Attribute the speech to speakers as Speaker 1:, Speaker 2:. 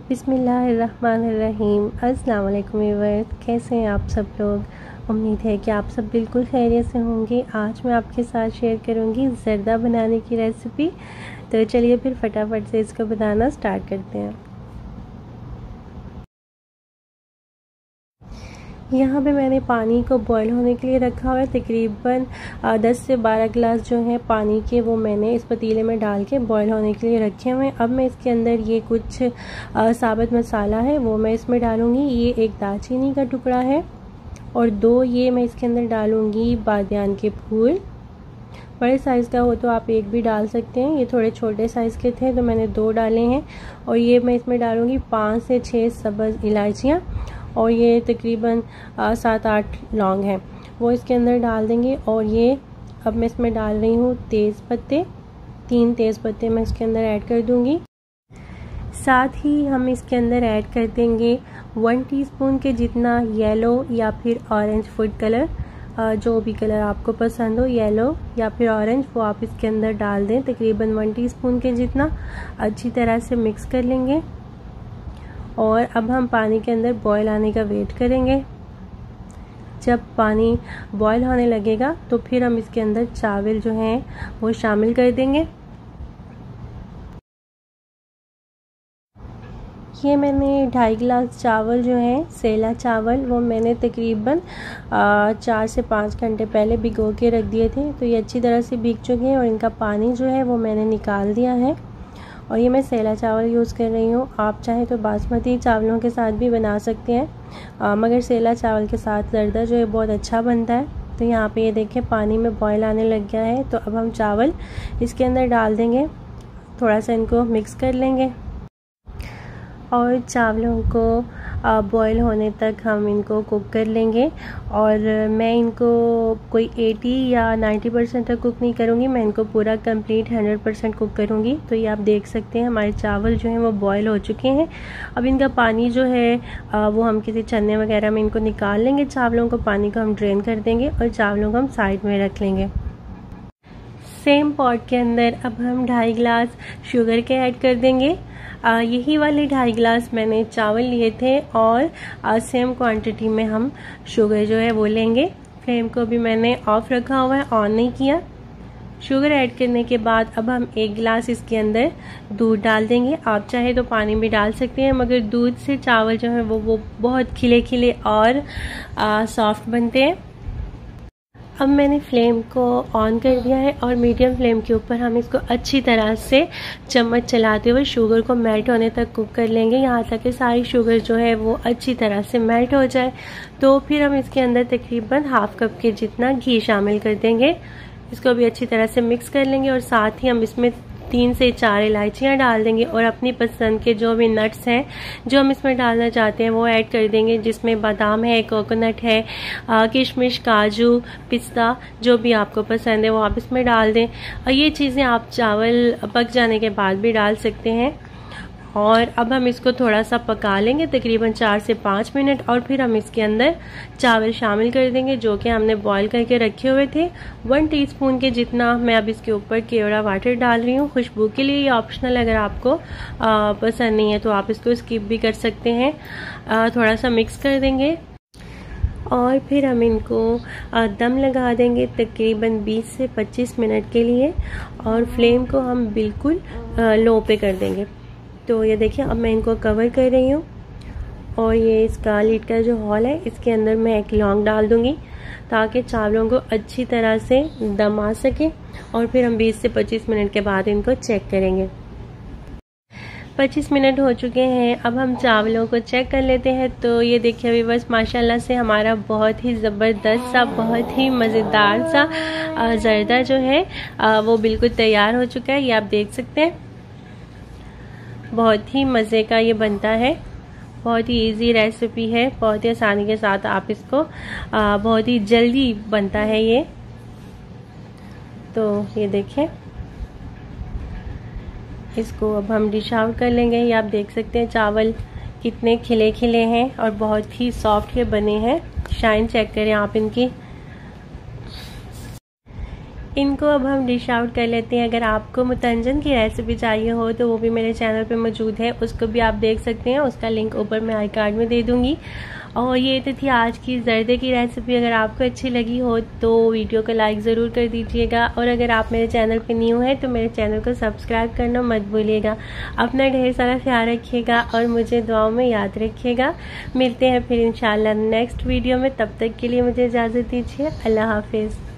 Speaker 1: बिस्मिल्लाहिर्रहमानिर्रहीम। अस्सलाम वालेकुम व्यूअर्स, कैसे हैं आप सब लोग। उम्मीद है कि आप सब बिल्कुल खैरियत से होंगे। आज मैं आपके साथ शेयर करूंगी ज़र्दा बनाने की रेसिपी। तो चलिए फिर फटाफट से इसको बनाना स्टार्ट करते हैं। यहाँ पे मैंने पानी को बॉईल होने के लिए रखा हुआ है। तकरीबन 10 से 12 गिलास जो है पानी के वो मैंने इस पतीले में डाल के बॉईल होने के लिए रखे हुए हैं। अब मैं इसके अंदर ये कुछ साबुत मसाला है वो मैं इसमें डालूँगी। ये एक दालचीनी का टुकड़ा है और 2 ये मैं इसके अंदर डालूँगी बादियान के फूल। बड़े साइज़ का हो तो आप एक भी डाल सकते हैं, ये थोड़े छोटे साइज़ के थे तो मैंने 2 डाले हैं। और ये मैं इसमें डालूँगी 5 से 6 सब्ज़ इलायचियाँ और ये तकरीबन 7-8 लौंग हैं वो इसके अंदर डाल देंगे। और ये अब मैं इसमें डाल रही हूँ तेज़ पत्ते, 3 तेज़ पत्ते मैं इसके अंदर ऐड कर दूँगी। साथ ही हम इसके अंदर ऐड कर देंगे 1 टीस्पून के जितना येलो या फिर ऑरेंज फूड कलर, जो भी कलर आपको पसंद हो, येलो या फिर ऑरेंज, वो आप इसके अंदर डाल दें। तकरीबन 1 टीस्पून के जितना अच्छी तरह से मिक्स कर लेंगे। और अब हम पानी के अंदर बॉईल आने का वेट करेंगे। जब पानी बॉईल होने लगेगा तो फिर हम इसके अंदर चावल जो हैं वो शामिल कर देंगे। ये मैंने 2.5 गिलास चावल जो हैं सेला चावल वो मैंने तकरीबन 4 से 5 घंटे पहले भिगो के रख दिए थे। तो ये अच्छी तरह से भीग चुके हैं और इनका पानी जो है वो मैंने निकाल दिया है। और ये मैं सेला चावल यूज़ कर रही हूँ। आप चाहें तो बासमती चावलों के साथ भी बना सकते हैं, मगर सेला चावल के साथ ज़र्दा जो है बहुत अच्छा बनता है। तो यहाँ पे ये देखें पानी में बॉईल आने लग गया है। तो अब हम चावल इसके अंदर डाल देंगे, थोड़ा सा इनको मिक्स कर लेंगे और चावलों को बॉईल होने तक हम इनको कुक कर लेंगे। और मैं इनको कोई 80 या 90% तक कुक नहीं करूँगी, मैं इनको पूरा कंप्लीट 100% कुक करूँगी। तो ये आप देख सकते हैं हमारे चावल जो हैं वो बॉईल हो चुके हैं। अब इनका पानी जो है वो हम किसी छन्ने वगैरह में इनको निकाल लेंगे। चावलों को पानी को हम ड्रेन कर देंगे और चावलों को हम साइड में रख लेंगे। सेम पॉट के अंदर अब हम 2.5 गिलास शुगर के ऐड कर देंगे। यही वाले 2.5 गिलास मैंने चावल लिए थे और सेम क्वांटिटी में हम शुगर जो है वो लेंगे। फ्लेम को भी मैंने ऑफ रखा हुआ है, ऑन नहीं किया। शुगर ऐड करने के बाद अब हम 1 गिलास इसके अंदर दूध डाल देंगे। आप चाहे तो पानी भी डाल सकते हैं, मगर दूध से चावल जो है वो बहुत खिले खिले और सॉफ्ट बनते हैं। अब मैंने फ्लेम को ऑन कर दिया है और मीडियम फ्लेम के ऊपर हम इसको अच्छी तरह से चम्मच चलाते हुए शुगर को मेल्ट होने तक कुक कर लेंगे, यहाँ तक कि सारी शुगर जो है वो अच्छी तरह से मेल्ट हो जाए। तो फिर हम इसके अंदर तकरीबन ½ कप के जितना घी शामिल कर देंगे। इसको भी अच्छी तरह से मिक्स कर लेंगे और साथ ही हम इसमें 3 से 4 इलायचियाँ डाल देंगे और अपनी पसंद के जो भी नट्स हैं जो हम इसमें डालना चाहते हैं वो ऐड कर देंगे, जिसमें बादाम है, कोकोनट है, किशमिश, काजू, पिस्ता, जो भी आपको पसंद है वो आप इसमें डाल दें। और ये चीज़ें आप चावल पक जाने के बाद भी डाल सकते हैं। और अब हम इसको थोड़ा सा पका लेंगे तकरीबन 4 से 5 मिनट और फिर हम इसके अंदर चावल शामिल कर देंगे जो कि हमने बॉईल करके रखे हुए थे। 1 टीस्पून के जितना मैं अब इसके ऊपर केवड़ा वाटर डाल रही हूँ खुशबू के लिए। ये ऑप्शनल, अगर आपको पसंद नहीं है तो आप इसको स्किप भी कर सकते हैं। थोड़ा सा मिक्स कर देंगे और फिर हम इनको दम लगा देंगे तकरीबन 20 से 25 मिनट के लिए और फ्लेम को हम बिल्कुल लो पे कर देंगे। तो ये देखिए अब मैं इनको कवर कर रही हूँ और ये इसका लीड का जो हॉल है इसके अंदर मैं 1 लौंग डाल दूँगी ताकि चावलों को अच्छी तरह से दम आ सके। और फिर हम 20 से 25 मिनट के बाद इनको चेक करेंगे। 25 मिनट हो चुके हैं, अब हम चावलों को चेक कर लेते हैं। तो ये देखिए अभी बस माशाल्लाह से हमारा बहुत ही ज़बरदस्त सा, बहुत ही मज़ेदार सा ज़र्दा जो है वो बिल्कुल तैयार हो चुका है। ये आप देख सकते हैं, बहुत ही मज़े का ये बनता है। बहुत ही इजी रेसिपी है, बहुत ही आसानी के साथ आप इसको बहुत ही जल्दी बनता है ये। तो ये देखें, इसको अब हम डिश आउट कर लेंगे। ये आप देख सकते हैं चावल कितने खिले खिले हैं और बहुत ही सॉफ्ट ये बने हैं। शाइन चेक करें आप इनकी। इनको अब हम डिश आउट कर लेते हैं। अगर आपको मुतंजन की रेसिपी चाहिए हो तो वो भी मेरे चैनल पे मौजूद है, उसको भी आप देख सकते हैं। उसका लिंक ऊपर मैं आई कार्ड में दे दूँगी। और ये तो थी आज की ज़र्दे की रेसिपी। अगर आपको अच्छी लगी हो तो वीडियो को लाइक ज़रूर कर दीजिएगा, और अगर आप मेरे चैनल पे न्यू हैं तो मेरे चैनल को सब्सक्राइब करना मत भूलिएगा। अपना ढेर सारा ख्याल रखिएगा और मुझे दुआओं में याद रखिएगा। मिलते हैं फिर इंशाल्लाह नेक्स्ट वीडियो में। तब तक के लिए मुझे इजाज़त दीजिए। अल्लाह हाफिज़।